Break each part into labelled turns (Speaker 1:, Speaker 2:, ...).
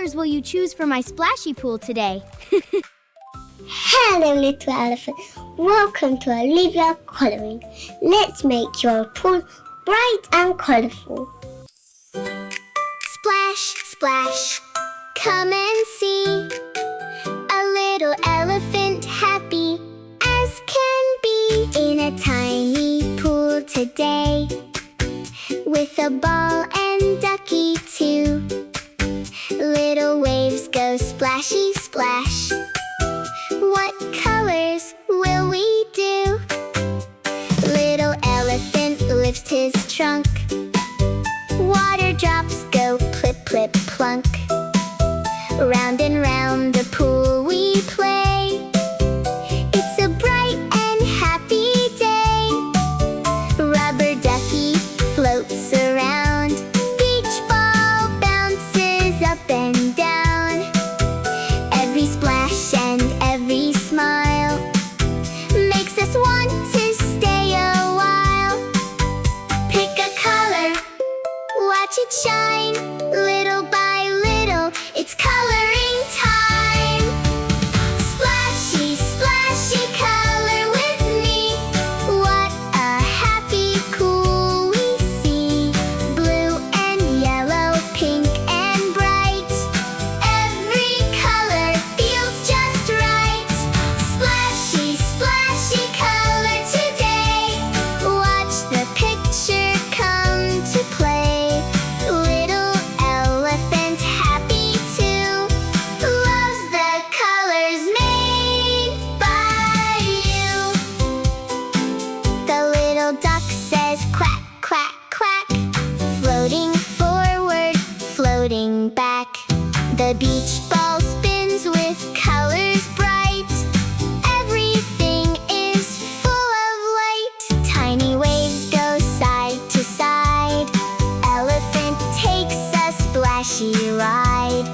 Speaker 1: colors will you choose for my splashy pool today?
Speaker 2: Hello, little elephant. Welcome to Olivia Colouring. Let's make your pool bright and colourful.
Speaker 3: Splash, splash, come and see a little elephant happy as can be in a tiny pool today with a ball and ducky too. Little waves go splashy, splash. What colors will we do? Little elephant lifts his trunk. Water drops go plip, plip, plunk. Round and round the pool we play. It's a bright and happy day. Rubber ducky floats around. Beach ball bounces up and down. Every splash and every smile makes us want to stay a while. Pick a color, watch it shine, little by little, it's coloring time. Splashy, splashy color with me. What a happy pool we see. Blue and yellow, pink and bright. Every color feels just right. Splashy, splashy color today. Watch the picture come to play. Little elephant happy too. Loves the colors made by you. The little duck says quack, quack, quack. Floating forward, floating back. The beach ball spins with colors bright. Everything is full of light. Tiny waves go side to side. Elephant takes a splashy ride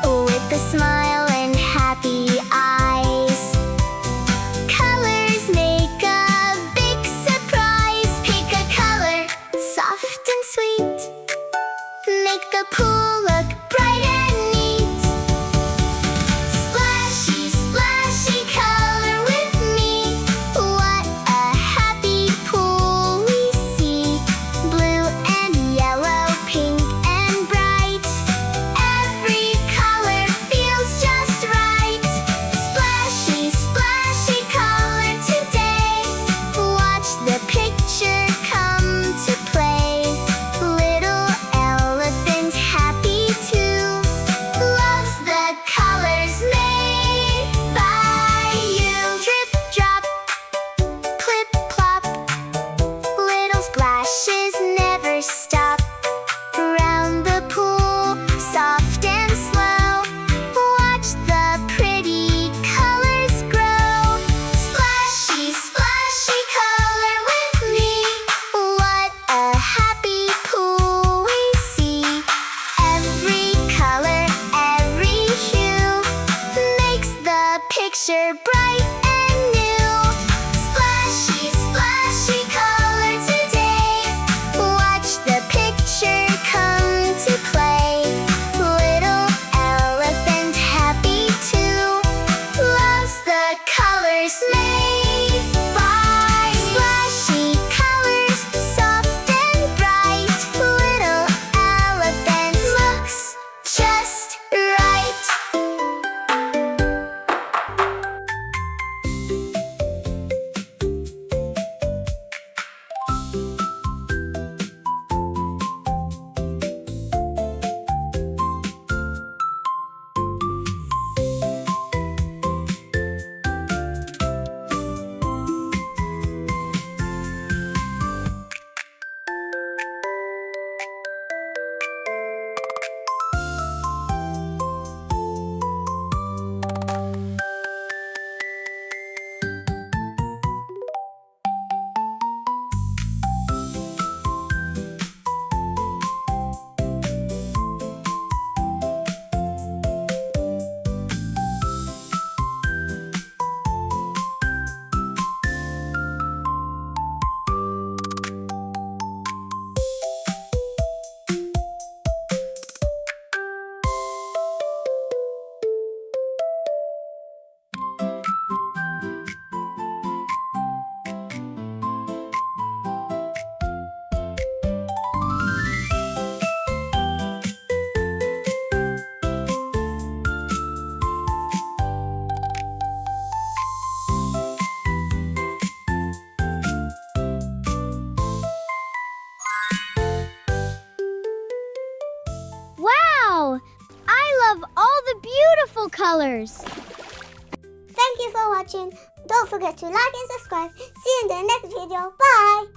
Speaker 3: with a smile and happy eyes. Colors make a big surprise. Pick a color, soft and sweet. Make the pool look bright and neat. Splashy, splashy color with me. What a happy pool we see. Blue and yellow, pink and bright. Every color feels just right. Splashy, splashy color today. Watch the picture come to play. Little elephant happy
Speaker 1: beautiful colors.
Speaker 2: Thank you for watching. Don't forget to like and subscribe. See you in the next video. Bye!